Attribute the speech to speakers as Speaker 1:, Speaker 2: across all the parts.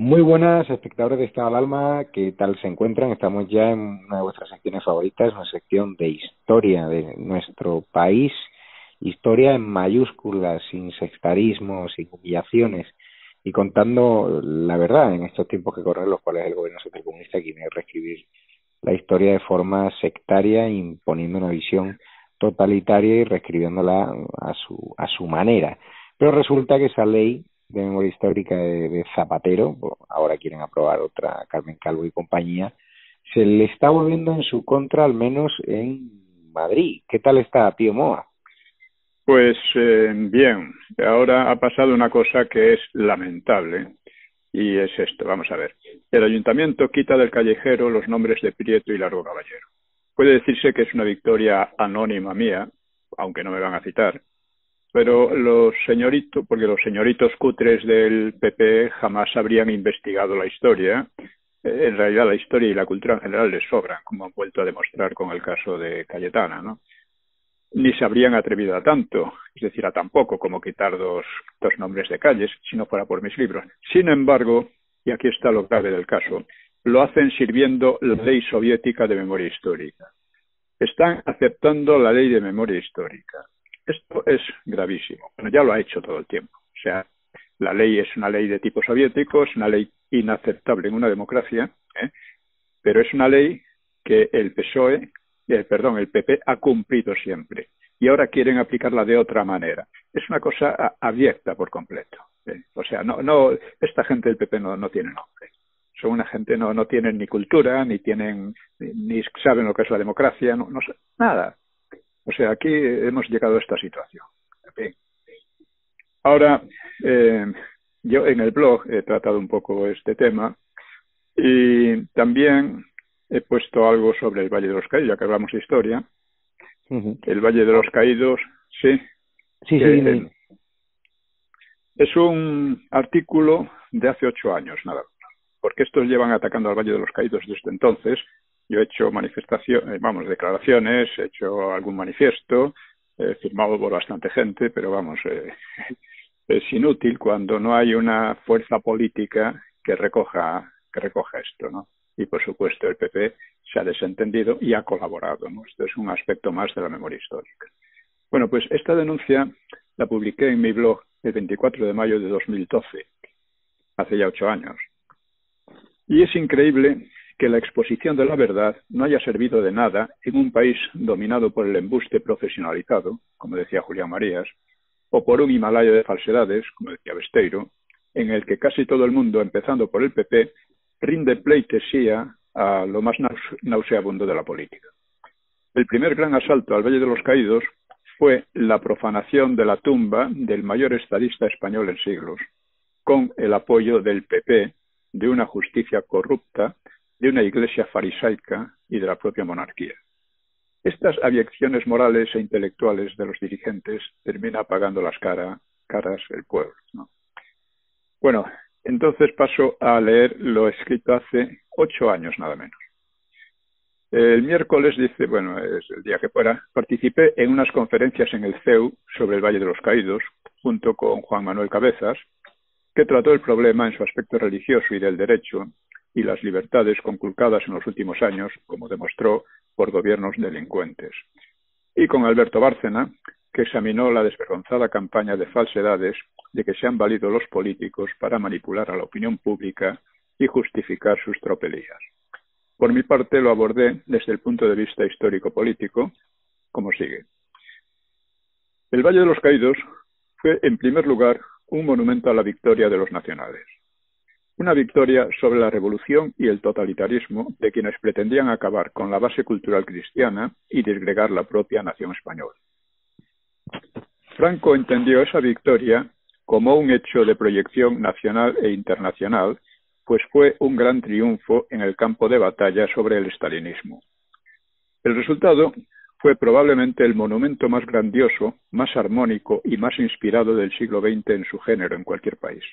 Speaker 1: Muy buenas, espectadores de Estado al Alma, ¿qué tal se encuentran? Estamos ya en una de vuestras secciones favoritas, una sección de historia de nuestro país, historia en mayúsculas, sin sectarismo, sin humillaciones y contando la verdad en estos tiempos que corren, los cuales el gobierno socialcomunista quiere reescribir la historia de forma sectaria, imponiendo una visión totalitaria y reescribiéndola a su manera. Pero resulta que esa ley de memoria histórica de Zapatero, ahora quieren aprobar otra, Carmen Calvo y compañía, se le está volviendo en su contra, al menos en Madrid. ¿Qué tal está, Pío Moa?
Speaker 2: Pues bien, ahora ha pasado una cosa que es lamentable y es esto, vamos a ver. El ayuntamiento quita del callejero los nombres de Prieto y Largo Caballero. Puede decirse que es una victoria anónima mía, aunque no me van a citar, pero porque los señoritos cutres del PP jamás habrían investigado la historia. En realidad la historia y la cultura en general les sobran, como han vuelto a demostrar con el caso de Cayetana, ¿no? Ni se habrían atrevido a tanto, es decir, a tan poco como quitar dos nombres de calles, si no fuera por mis libros. Sin embargo, y aquí está lo grave del caso, lo hacen sirviendo la ley soviética de memoria histórica. Están aceptando la ley de memoria histórica. Esto es gravísimo. Bueno, ya lo ha hecho todo el tiempo. O sea, la ley es una ley de tipo soviético, es una ley inaceptable en una democracia, pero es una ley que el PP ha cumplido siempre y ahora quieren aplicarla de otra manera. Es una cosa abyecta por completo. O sea, no, esta gente del PP no tiene nombre. Son una gente, no tienen ni cultura, ni saben lo que es la democracia, no nada. O sea, aquí hemos llegado a esta situación. Bien. Ahora, yo en el blog he tratado un poco este tema y también he puesto algo sobre el Valle de los Caídos, ya que hablamos de historia. El Valle de los Caídos, sí.
Speaker 1: Sí.
Speaker 2: Es un artículo de hace 8 años, nada más. Porque estos llevan atacando al Valle de los Caídos desde entonces. Yo he hecho declaraciones, he hecho algún manifiesto, firmado por bastante gente, pero es inútil cuando no hay una fuerza política que recoja esto, ¿no? Y por supuesto el PP se ha desentendido y ha colaborado, ¿no? Esto es un aspecto más de la memoria histórica. Bueno, pues esta denuncia la publiqué en mi blog el 24 de mayo de 2012, hace ya 8 años. Y es increíble que la exposición de la verdad no haya servido de nada en un país dominado por el embuste profesionalizado, como decía Julián Marías, o por un Himalaya de falsedades, como decía Besteiro, en el que casi todo el mundo, empezando por el PP, rinde pleitesía a lo más nauseabundo de la política. El primer gran asalto al Valle de los Caídos fue la profanación de la tumba del mayor estadista español en siglos, con el apoyo del PP, de una justicia corrupta, de una iglesia farisaica y de la propia monarquía. Estas abyecciones morales e intelectuales de los dirigentes termina pagando las caras el pueblo, ¿no? Bueno, entonces paso a leer lo escrito hace 8 años nada menos. El miércoles dice, es el día que fuera, participé en unas conferencias en el CEU sobre el Valle de los Caídos, junto con Juan Manuel Cabezas, que trató el problema en su aspecto religioso y del derecho y las libertades conculcadas en los últimos años, como demostró, por gobiernos delincuentes. Y con Alberto Bárcena, que examinó la desvergonzada campaña de falsedades de que se han valido los políticos para manipular a la opinión pública y justificar sus tropelías. Por mi parte lo abordé desde el punto de vista histórico-político, como sigue. El Valle de los Caídos fue, en primer lugar, un monumento a la victoria de los nacionales. Una victoria sobre la revolución y el totalitarismo de quienes pretendían acabar con la base cultural cristiana y disgregar la propia nación española. Franco entendió esa victoria como un hecho de proyección nacional e internacional, pues fue un gran triunfo en el campo de batalla sobre el estalinismo. El resultado fue probablemente el monumento más grandioso, más armónico y más inspirado del siglo XX en su género en cualquier país.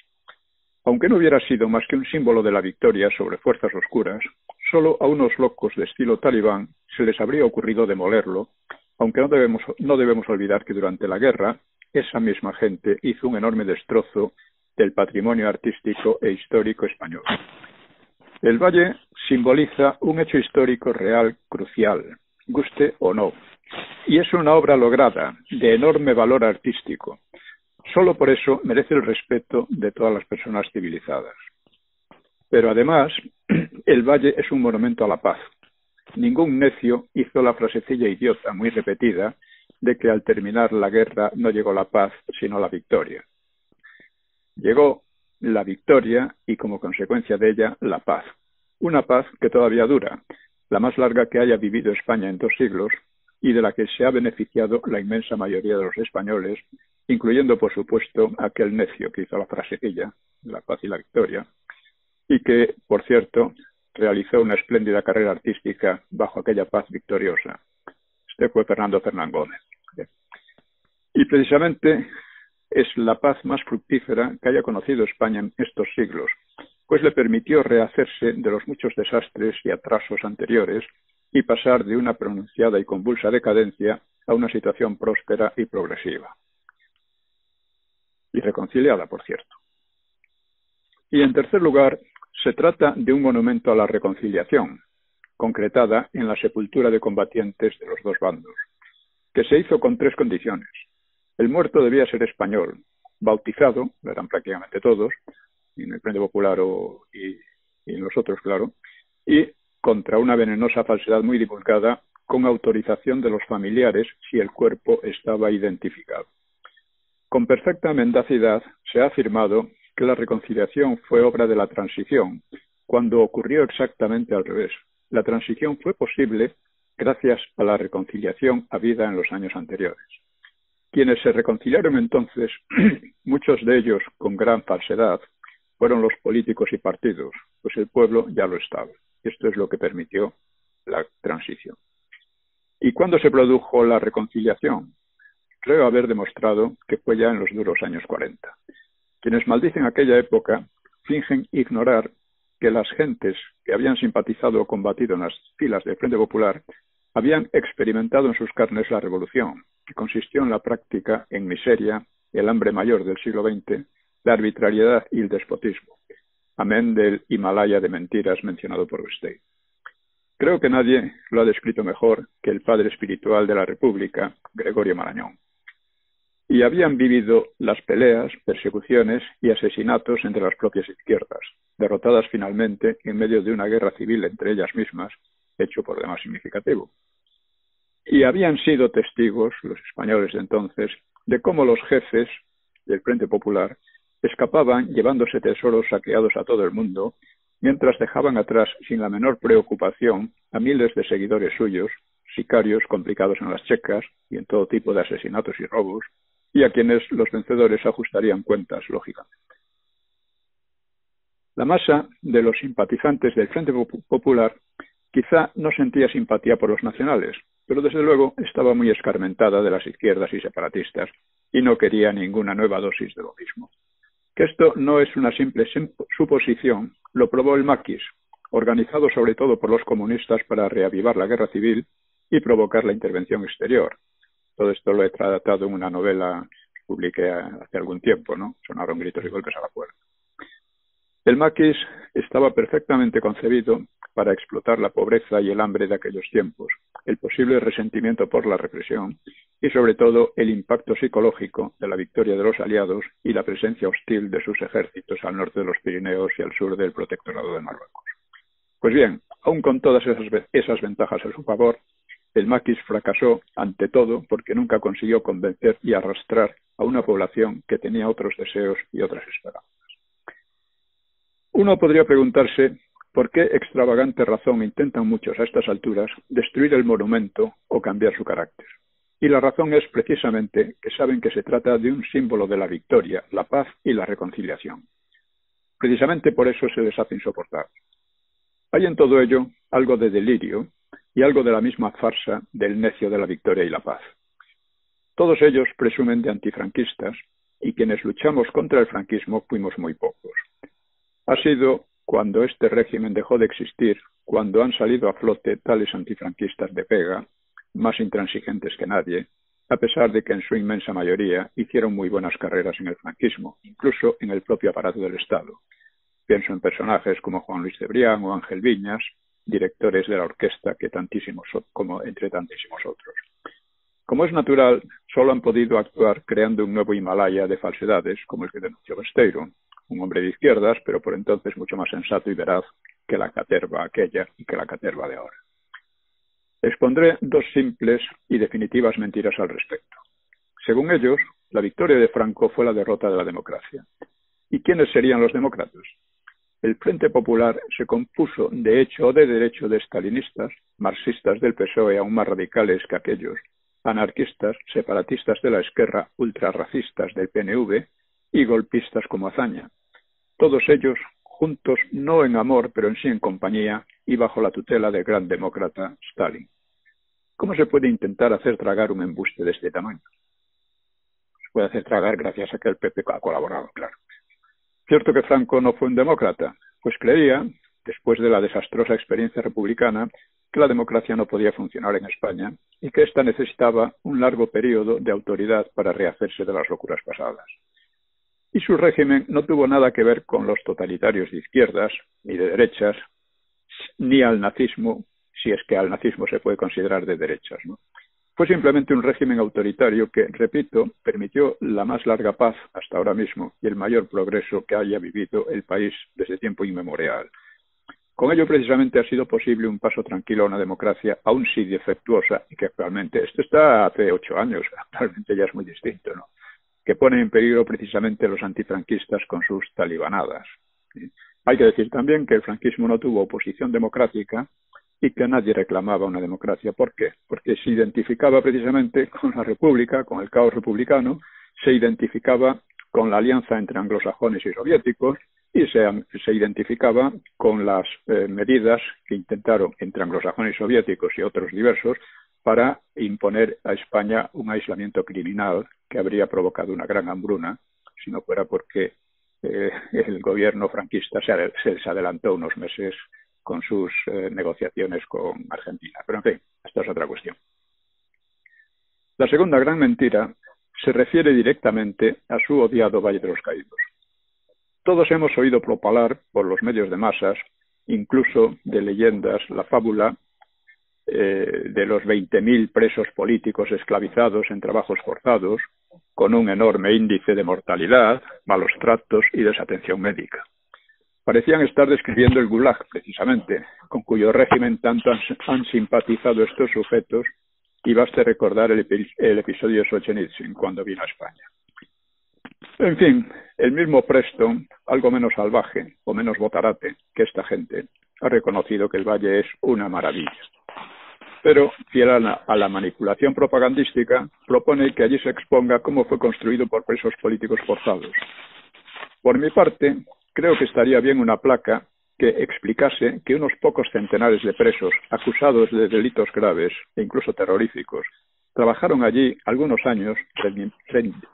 Speaker 2: Aunque no hubiera sido más que un símbolo de la victoria sobre fuerzas oscuras, solo a unos locos de estilo talibán se les habría ocurrido demolerlo, aunque no debemos olvidar que durante la guerra esa misma gente hizo un enorme destrozo del patrimonio artístico e histórico español. El valle simboliza un hecho histórico real crucial, guste o no, y es una obra lograda de enorme valor artístico. Solo por eso merece el respeto de todas las personas civilizadas. Pero además, el valle es un monumento a la paz. Ningún necio hizo la frasecilla idiota muy repetida de que al terminar la guerra no llegó la paz, sino la victoria. Llegó la victoria y, como consecuencia de ella, la paz. Una paz que todavía dura, la más larga que haya vivido España en 2 siglos y de la que se ha beneficiado la inmensa mayoría de los españoles, incluyendo, por supuesto, aquel necio que hizo la frasecilla, la paz y la victoria, y que, por cierto, realizó una espléndida carrera artística bajo aquella paz victoriosa. Este fue Fernando Fernán Gómez. Y precisamente es la paz más fructífera que haya conocido España en estos siglos, pues le permitió rehacerse de los muchos desastres y atrasos anteriores y pasar de una pronunciada y convulsa decadencia a una situación próspera y progresiva. Y reconciliada, por cierto. Y en tercer lugar, se trata de un monumento a la reconciliación, concretada en la sepultura de combatientes de los 2 bandos, que se hizo con 3 condiciones. El muerto debía ser español, bautizado, lo eran prácticamente todos, en el Frente Popular y en los otros, claro, y contra una venenosa falsedad muy divulgada, con autorización de los familiares si el cuerpo estaba identificado. Con perfecta mendacidad se ha afirmado que la reconciliación fue obra de la transición, cuando ocurrió exactamente al revés. La transición fue posible gracias a la reconciliación habida en los años anteriores. Quienes se reconciliaron entonces, muchos de ellos con gran falsedad, fueron los políticos y partidos, pues el pueblo ya lo estaba. Esto es lo que permitió la transición. ¿Y cuándo se produjo la reconciliación? Creo haber demostrado que fue ya en los duros años 40. Quienes maldicen aquella época fingen ignorar que las gentes que habían simpatizado o combatido en las filas del Frente Popular habían experimentado en sus carnes la revolución, que consistió en la práctica en miseria, el hambre mayor del siglo XX, la arbitrariedad y el despotismo, amén del Himalaya de mentiras mencionado por Stein. Creo que nadie lo ha descrito mejor que el padre espiritual de la República, Gregorio Marañón. Y habían vivido las peleas, persecuciones y asesinatos entre las propias izquierdas, derrotadas finalmente en medio de una guerra civil entre ellas mismas, hecho por demás significativo. Y habían sido testigos, los españoles de entonces, de cómo los jefes del Frente Popular escapaban llevándose tesoros saqueados a todo el mundo, mientras dejaban atrás sin la menor preocupación a miles de seguidores suyos, sicarios complicados en las checas y en todo tipo de asesinatos y robos, y a quienes los vencedores ajustarían cuentas, lógicamente. La masa de los simpatizantes del Frente Popular quizá no sentía simpatía por los nacionales, pero desde luego estaba muy escarmentada de las izquierdas y separatistas y no quería ninguna nueva dosis de lo mismo. Que esto no es una simple suposición, lo probó el maquis, organizado sobre todo por los comunistas para reavivar la guerra civil y provocar la intervención exterior. Todo esto lo he tratado en una novela que publiqué hace algún tiempo, ¿no? Sonaron gritos y golpes a la puerta. El maquis estaba perfectamente concebido para explotar la pobreza y el hambre de aquellos tiempos, el posible resentimiento por la represión y sobre todo el impacto psicológico de la victoria de los aliados y la presencia hostil de sus ejércitos al norte de los Pirineos y al sur del protectorado de Marruecos. Pues bien, aun con todas esas ventajas a su favor, el maquis fracasó ante todo porque nunca consiguió convencer y arrastrar a una población que tenía otros deseos y otras esperanzas. Uno podría preguntarse por qué extravagante razón intentan muchos a estas alturas destruir el monumento o cambiar su carácter. Y la razón es precisamente que saben que se trata de un símbolo de la victoria, la paz y la reconciliación. Precisamente por eso se les hace insoportable. Hay en todo ello algo de delirio y algo de la misma farsa del necio de la victoria y la paz. Todos ellos presumen de antifranquistas y quienes luchamos contra el franquismo fuimos muy pocos. Ha sido cuando este régimen dejó de existir, cuando han salido a flote tales antifranquistas de pega, más intransigentes que nadie, a pesar de que en su inmensa mayoría hicieron muy buenas carreras en el franquismo, incluso en el propio aparato del Estado. Pienso en personajes como Juan Luis Cebrián o Ángel Viñas, directores de la orquesta como entre tantísimos otros. Como es natural, solo han podido actuar creando un nuevo Himalaya de falsedades, como el que denunció Besteiro, un hombre de izquierdas, pero por entonces mucho más sensato y veraz que la caterva aquella y que la caterva de ahora. Expondré dos simples y definitivas mentiras al respecto. Según ellos, la victoria de Franco fue la derrota de la democracia. ¿Y quiénes serían los demócratas? El Frente Popular se compuso de hecho o de derecho de estalinistas, marxistas del PSOE aún más radicales que aquellos, anarquistas, separatistas de la Esquerra, ultrarracistas del PNV y golpistas como Azaña. Todos ellos juntos, no en amor, pero en sí en compañía y bajo la tutela del gran demócrata Stalin. ¿Cómo se puede intentar hacer tragar un embuste de este tamaño? Se puede hacer tragar gracias a que el PP ha colaborado, claro. Cierto que Franco no fue un demócrata, pues creía, después de la desastrosa experiencia republicana, que la democracia no podía funcionar en España y que ésta necesitaba un largo periodo de autoridad para rehacerse de las locuras pasadas. Y su régimen no tuvo nada que ver con los totalitarios de izquierdas ni de derechas, ni al nazismo, si es que al nazismo se puede considerar de derechas, ¿no? Fue simplemente un régimen autoritario que, repito, permitió la más larga paz hasta ahora mismo y el mayor progreso que haya vivido el país desde tiempo inmemorial. Con ello, precisamente, ha sido posible un paso tranquilo a una democracia, aún sí defectuosa, y que actualmente, esto está hace 8 años, actualmente ya es muy distinto, ¿no? Que pone en peligro precisamente los antifranquistas con sus talibanadas. Hay que decir también que el franquismo no tuvo oposición democrática y que nadie reclamaba una democracia. ¿Por qué? Porque se identificaba precisamente con la República, con el caos republicano, se identificaba con la alianza entre anglosajones y soviéticos y se identificaba con las medidas que intentaron entre anglosajones y soviéticos y otros diversos para imponer a España un aislamiento criminal que habría provocado una gran hambruna, si no fuera porque el gobierno franquista se les adelantó unos meses con sus negociaciones con Argentina. Pero en fin, esta es otra cuestión. La segunda gran mentira se refiere directamente a su odiado Valle de los Caídos. Todos hemos oído propalar por los medios de masas, incluso de leyendas, la fábula de los 20.000 presos políticos esclavizados en trabajos forzados, con un enorme índice de mortalidad, malos tratos y desatención médica. Parecían estar describiendo el Gulag, precisamente, con cuyo régimen tanto han simpatizado estos sujetos, y baste recordar el episodio de Solzhenitsyn cuando vino a España. En fin, el mismo Preston, algo menos salvaje o menos botarate que esta gente, ha reconocido que el Valle es una maravilla. Pero, fiel a la manipulación propagandística, propone que allí se exponga cómo fue construido por presos políticos forzados. Por mi parte, creo que estaría bien una placa que explicase que unos pocos centenares de presos acusados de delitos graves e incluso terroríficos trabajaron allí algunos años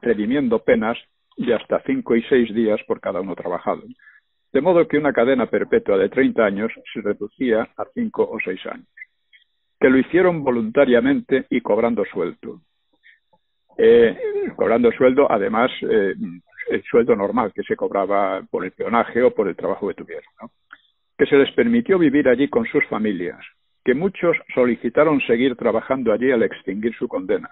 Speaker 2: redimiendo penas de hasta 5 y 6 días por cada uno trabajado, de modo que una cadena perpetua de 30 años se reducía a 5 o 6 años. Que lo hicieron voluntariamente y cobrando sueldo. Cobrando sueldo, además, el sueldo normal que se cobraba por el peonaje o por el trabajo que tuvieron, ¿no? Que se les permitió vivir allí con sus familias, que muchos solicitaron seguir trabajando allí al extinguir su condena,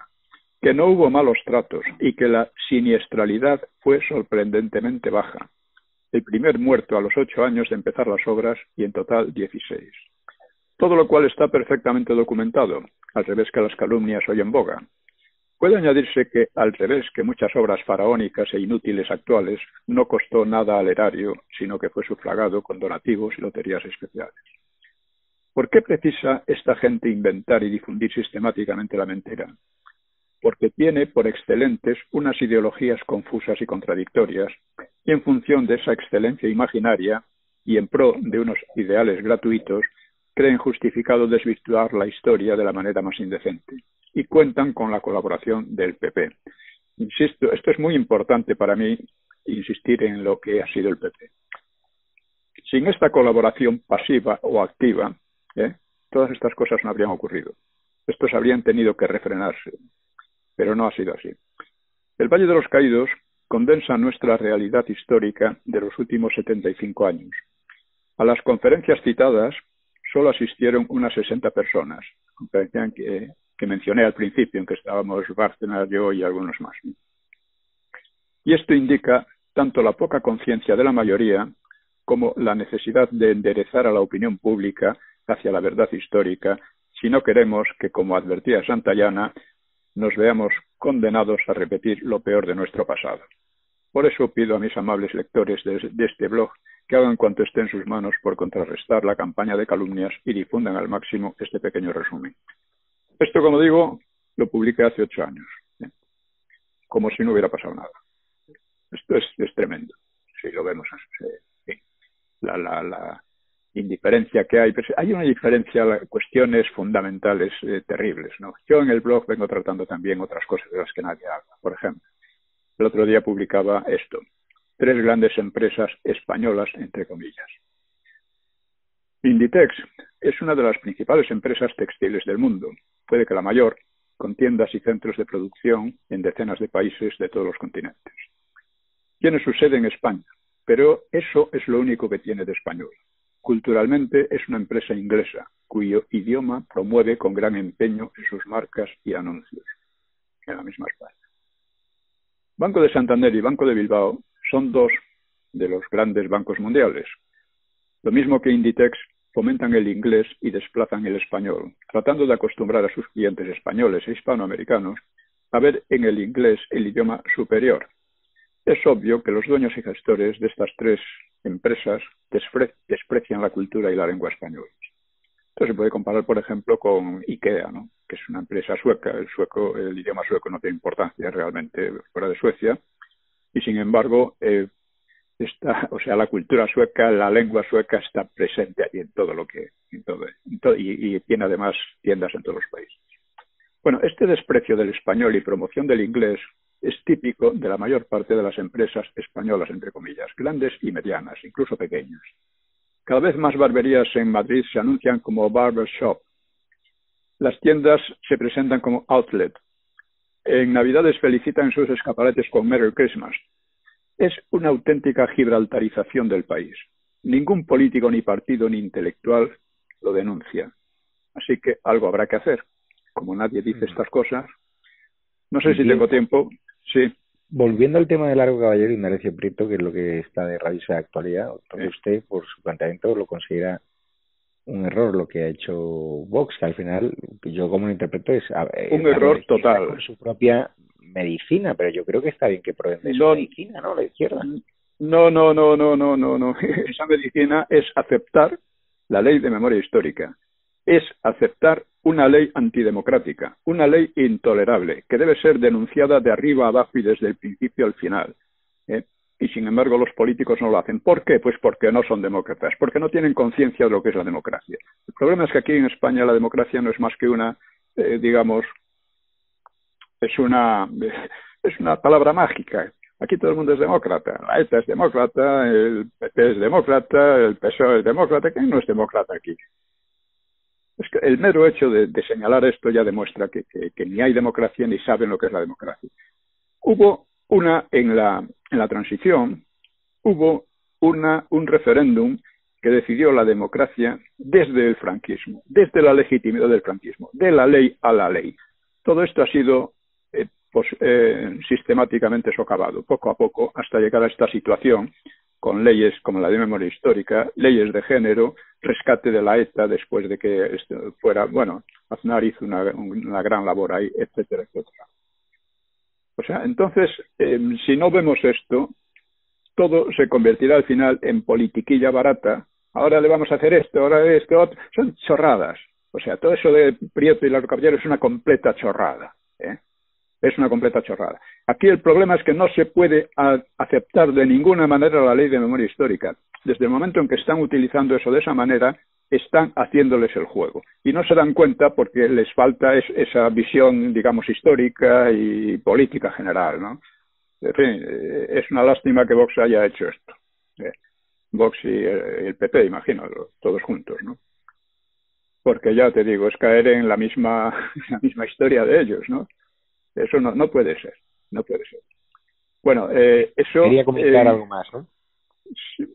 Speaker 2: que no hubo malos tratos y que la siniestralidad fue sorprendentemente baja. El primer muerto a los 8 años de empezar las obras y en total 16. Todo lo cual está perfectamente documentado, al revés que las calumnias hoy en boga. Puede añadirse que, al revés que muchas obras faraónicas e inútiles actuales, no costó nada al erario, sino que fue sufragado con donativos y loterías especiales. ¿Por qué precisa esta gente inventar y difundir sistemáticamente la mentira? Porque tiene por excelentes unas ideologías confusas y contradictorias, y en función de esa excelencia imaginaria y en pro de unos ideales gratuitos, creen justificado desvirtuar la historia de la manera más indecente y cuentan con la colaboración del PP. Insisto, esto es muy importante para mí, insistir en lo que ha sido el PP. Sin esta colaboración pasiva o activa, todas estas cosas no habrían ocurrido. Estos habrían tenido que refrenarse. pero no ha sido así. El Valle de los Caídos condensa nuestra realidad histórica de los últimos 75 años. A las conferencias citadas solo asistieron unas 60 personas, conferencias que mencioné al principio, en que estábamos Bárcenas, yo y algunos más. Y esto indica tanto la poca conciencia de la mayoría como la necesidad de enderezar a la opinión pública hacia la verdad histórica si no queremos que, como advertía Santayana, nos veamos condenados a repetir lo peor de nuestro pasado. Por eso pido a mis amables lectores de este blog que hagan cuanto esté en sus manos por contrarrestar la campaña de calumnias y difundan al máximo este pequeño resumen. Esto, como digo, lo publiqué hace 8 años, como si no hubiera pasado nada. Esto es tremendo, si lo vemos así. La indiferencia que hay. Pero hay una diferencia, cuestiones fundamentales terribles, ¿no? Yo en el blog vengo tratando también otras cosas de las que nadie habla. Por ejemplo, el otro día publicaba esto: 3 grandes empresas españolas, entre comillas. Inditex es una de las principales empresas textiles del mundo, puede que la mayor, con tiendas y centros de producción en decenas de países de todos los continentes. Tiene su sede en España, pero eso es lo único que tiene de español. Culturalmente es una empresa inglesa, cuyo idioma promueve con gran empeño en sus marcas y anuncios, en la misma España. Banco de Santander y Banco de Bilbao son 2 de los grandes bancos mundiales. Lo mismo que Inditex, fomentan el inglés y desplazan el español, tratando de acostumbrar a sus clientes españoles e hispanoamericanos a ver en el inglés el idioma superior. Es obvio que los dueños y gestores de estas 3 empresas desprecian la cultura y la lengua española. Esto se puede comparar, por ejemplo, con IKEA, ¿no? Que es una empresa sueca. El idioma sueco no tiene importancia realmente fuera de Suecia, y sin embargo, la cultura sueca, la lengua sueca está presente allí en todo lo que, y tiene además tiendas en todos los países. Bueno, este desprecio del español y promoción del inglés es típico de la mayor parte de las empresas españolas, entre comillas, grandes y medianas, incluso pequeñas. Cada vez más barberías en Madrid se anuncian como barber shop. Las tiendas se presentan como outlet. En Navidades felicitan sus escaparates con Merry Christmas. Es una auténtica gibraltarización del país. Ningún político, ni partido, ni intelectual lo denuncia. Así que algo habrá que hacer. Como nadie dice estas cosas, no sé si tengo tiempo. Sí.
Speaker 1: Volviendo al tema de Largo Caballero y Ignacio Prieto, que es lo que está de raíz de actualidad, usted, por su planteamiento, lo considera un error lo que ha hecho Vox, que al final, yo como lo interpreto, es
Speaker 2: un error total.
Speaker 1: Con su propia medicina, pero yo creo que está bien que prueben de su medicina, ¿no? La izquierda.
Speaker 2: No. Esa medicina es aceptar la ley de memoria histórica. Es aceptar una ley antidemocrática, una ley intolerable, que debe ser denunciada de arriba a abajo y desde el principio al final. Y sin embargo los políticos no lo hacen. ¿Por qué? Pues porque no son demócratas, porque no tienen conciencia de lo que es la democracia. El problema es que aquí en España la democracia no es más que una, es una palabra mágica. Aquí todo el mundo es demócrata. La ETA es demócrata, el PP es demócrata, el PSOE es demócrata. ¿Quién no es demócrata aquí? Es que el mero hecho de señalar esto ya demuestra que ni hay democracia ni saben lo que es la democracia. Hubo en la transición, hubo un referéndum que decidió la democracia desde el franquismo, desde la legitimidad del franquismo, de la ley a la ley. Todo esto ha sido sistemáticamente socavado, poco a poco, hasta llegar a esta situación, con leyes como la de memoria histórica, leyes de género, rescate de la ETA después de que fuera, bueno, Aznar hizo una gran labor ahí, etcétera, etcétera. O sea, entonces, si no vemos esto, todo se convertirá al final en politiquilla barata. Ahora le vamos a hacer esto, ahora esto, otro. Son chorradas. O sea, todo eso de Prieto y Largo Caballero es una completa chorrada, Es una completa chorrada. Aquí el problema es que no se puede aceptar de ninguna manera la ley de memoria histórica. Desde el momento en que están utilizando eso de esa manera, están haciéndoles el juego. Y no se dan cuenta porque les falta esa visión, digamos, histórica y política general, ¿no? En fin, es una lástima que Vox haya hecho esto. Vox y el PP, imagino, todos juntos, ¿no? Porque ya te digo, es caer en la misma historia de ellos, ¿no? Eso no puede ser, no puede ser. Bueno, eso...
Speaker 1: Quería comentar algo más, ¿no?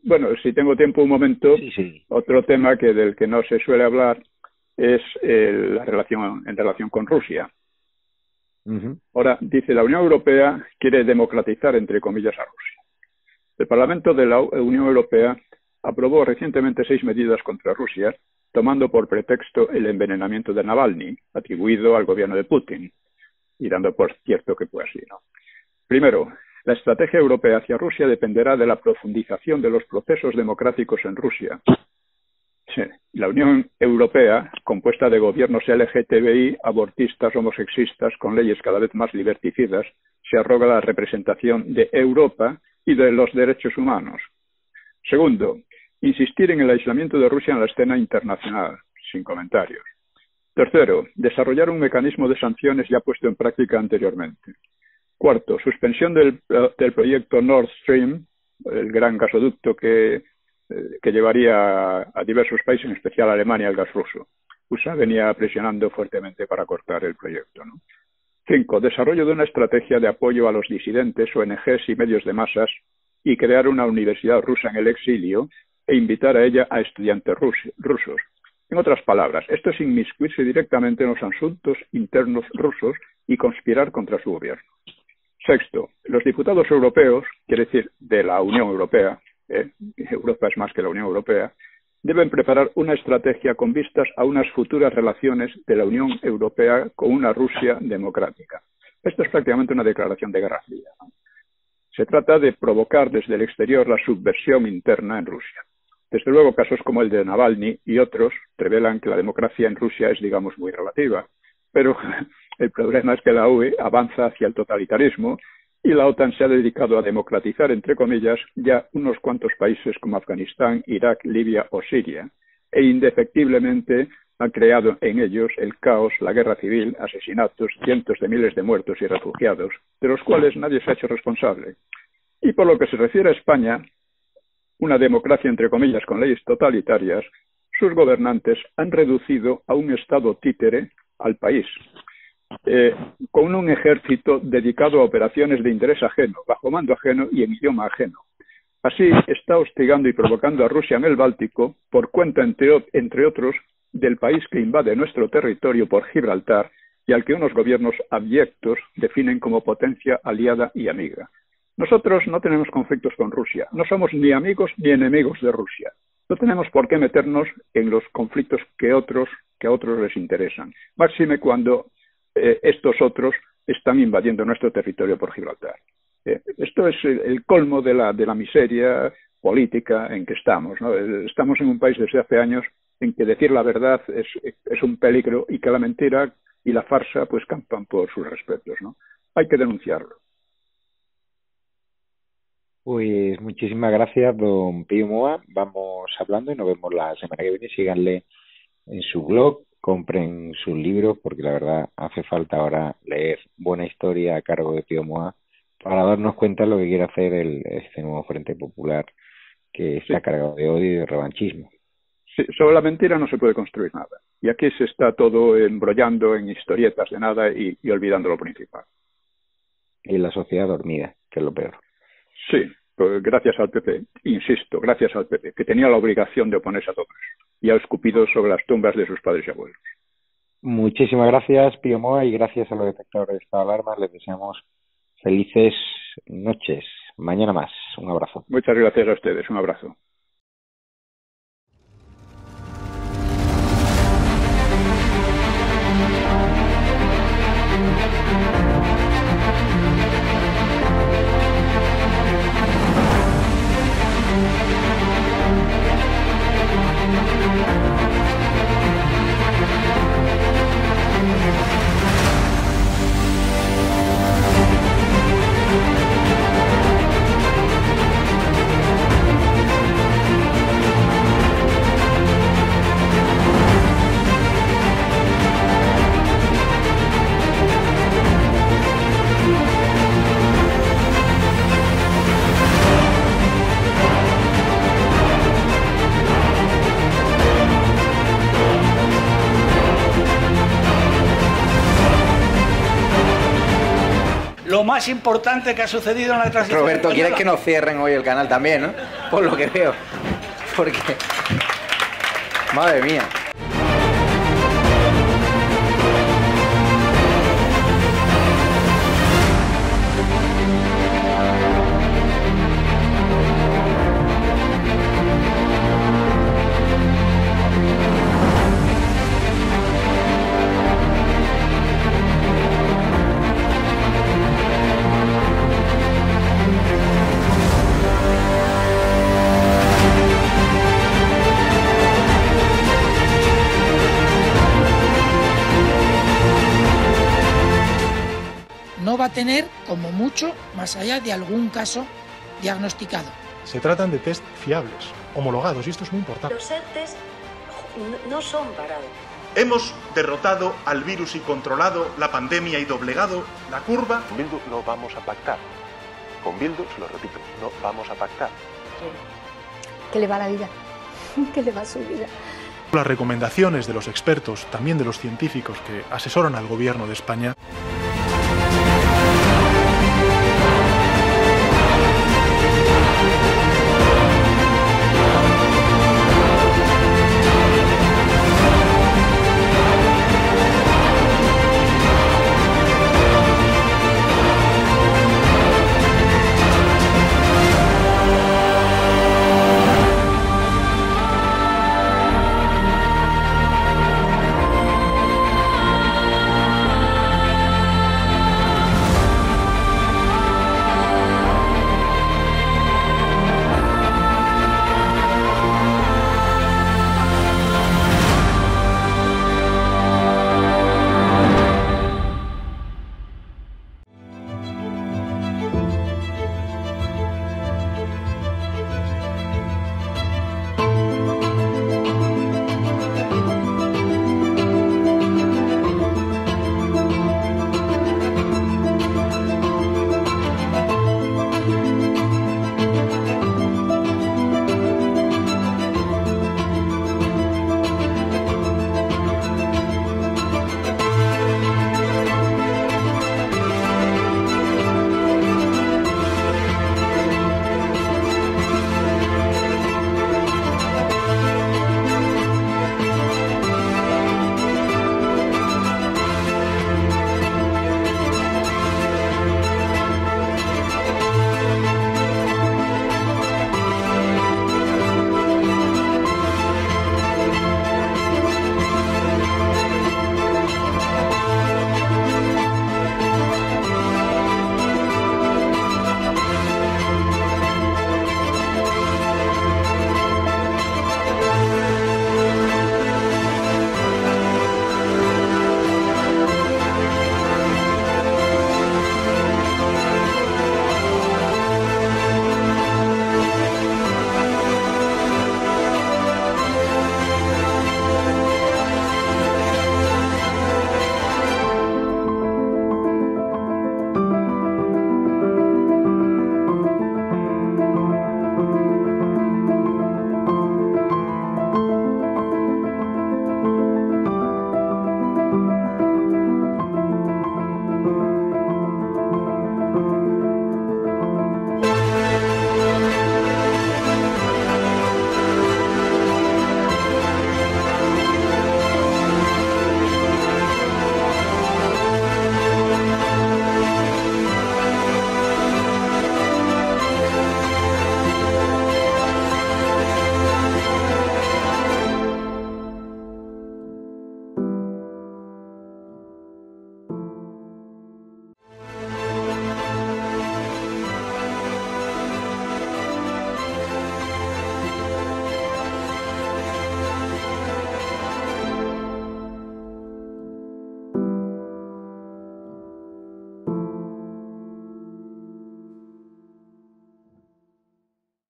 Speaker 2: Bueno, si tengo tiempo un momento,
Speaker 1: sí.
Speaker 2: Otro tema del que no se suele hablar es la relación en relación con Rusia. Ahora, dice, la Unión Europea quiere democratizar, entre comillas, a Rusia. El Parlamento de la Unión Europea aprobó recientemente 6 medidas contra Rusia, tomando por pretexto el envenenamiento de Navalny, atribuido al gobierno de Putin, y dando por cierto que fue así, ¿no? Primero, la estrategia europea hacia Rusia dependerá de la profundización de los procesos democráticos en Rusia. Sí, la Unión Europea, compuesta de gobiernos LGTBI, abortistas, homosexistas, con leyes cada vez más liberticidas, se arroga la representación de Europa y de los derechos humanos. Segundo, insistir en el aislamiento de Rusia en la escena internacional, sin comentarios. Tercero, desarrollar un mecanismo de sanciones ya puesto en práctica anteriormente. Cuarto, suspensión del proyecto Nord Stream, el gran gasoducto que llevaría a diversos países, en especial a Alemania, el gas ruso. USA venía presionando fuertemente para cortar el proyecto, ¿no? 5. Desarrollo de una estrategia de apoyo a los disidentes, ONGs y medios de masas y crear una universidad rusa en el exilio e invitar a ella a estudiantes rusos. En otras palabras, esto es inmiscuirse directamente en los asuntos internos rusos y conspirar contra su gobierno. 6. Los diputados europeos, quiere decir de la Unión Europea, Europa es más que la Unión Europea, deben preparar una estrategia con vistas a unas futuras relaciones de la Unión Europea con una Rusia democrática. Esto es prácticamente una declaración de guerra fría, ¿no? Se trata de provocar desde el exterior la subversión interna en Rusia. Desde luego, casos como el de Navalny y otros revelan que la democracia en Rusia es, digamos, muy relativa. Pero el problema es que la UE avanza hacia el totalitarismo y la OTAN se ha dedicado a democratizar, entre comillas, ya unos cuantos países como Afganistán, Irak, Libia o Siria, e indefectiblemente ha creado en ellos el caos, la guerra civil, asesinatos, cientos de miles de muertos y refugiados, de los cuales nadie se ha hecho responsable. Y por lo que se refiere a España, una democracia, entre comillas, con leyes totalitarias, sus gobernantes han reducido a un estado títere al país, con un ejército dedicado a operaciones de interés ajeno, bajo mando ajeno y en idioma ajeno. Así está hostigando y provocando a Rusia en el Báltico por cuenta, entre otros, del país que invade nuestro territorio por Gibraltar y al que unos gobiernos abyectos definen como potencia aliada y amiga. Nosotros no tenemos conflictos con Rusia, no somos ni amigos ni enemigos de Rusia. No tenemos por qué meternos en los conflictos que a otros les interesan, máxime cuando estos otros están invadiendo nuestro territorio por Gibraltar. Esto es el colmo de la miseria política en que estamos, ¿no? Estamos en un país desde hace años en que decir la verdad es un peligro y que la mentira y la farsa pues campan por sus respetos, ¿no? Hay que denunciarlo.
Speaker 1: Pues muchísimas gracias, don Pío Moa. Vamos hablando y nos vemos la semana que viene. Síganle en su blog, compren sus libros, porque la verdad hace falta ahora leer buena historia a cargo de Pío Moa para darnos cuenta de lo que quiere hacer este nuevo Frente Popular que está cargado de odio y de revanchismo.
Speaker 2: Sí, sobre la mentira no se puede construir nada. Y aquí se está todo embrollando en historietas de nada y olvidando lo principal.
Speaker 1: Y la sociedad dormida, que es lo peor.
Speaker 2: Sí, pues gracias al PP, insisto, gracias al PP, que tenía la obligación de oponerse a todo eso y ha escupido sobre las tumbas de sus padres y abuelos.
Speaker 1: Muchísimas gracias, Pío Moa, y gracias a los detectores de estado de alarma. Les deseamos felices noches. Mañana más. Un abrazo.
Speaker 2: Muchas gracias a ustedes. Un abrazo.
Speaker 3: lo más importante que ha sucedido en la transición.
Speaker 4: Roberto, ¿quieres que nos cierren hoy el canal también, no? Por lo que veo. Porque... Madre mía.
Speaker 5: No va a tener, como mucho, más allá de algún caso diagnosticado.
Speaker 6: Se tratan de test fiables, homologados, y esto es muy importante.
Speaker 7: Los test no son baratos.
Speaker 8: Hemos derrotado al virus y controlado la pandemia y doblegado la curva.
Speaker 9: Con Bildu no vamos a pactar. Con Bildu, se lo repito, no vamos a pactar.
Speaker 7: ¿Qué le va la vida? ¿Qué le va su vida?
Speaker 6: Las recomendaciones de los expertos, también de los científicos que asesoran al gobierno de España,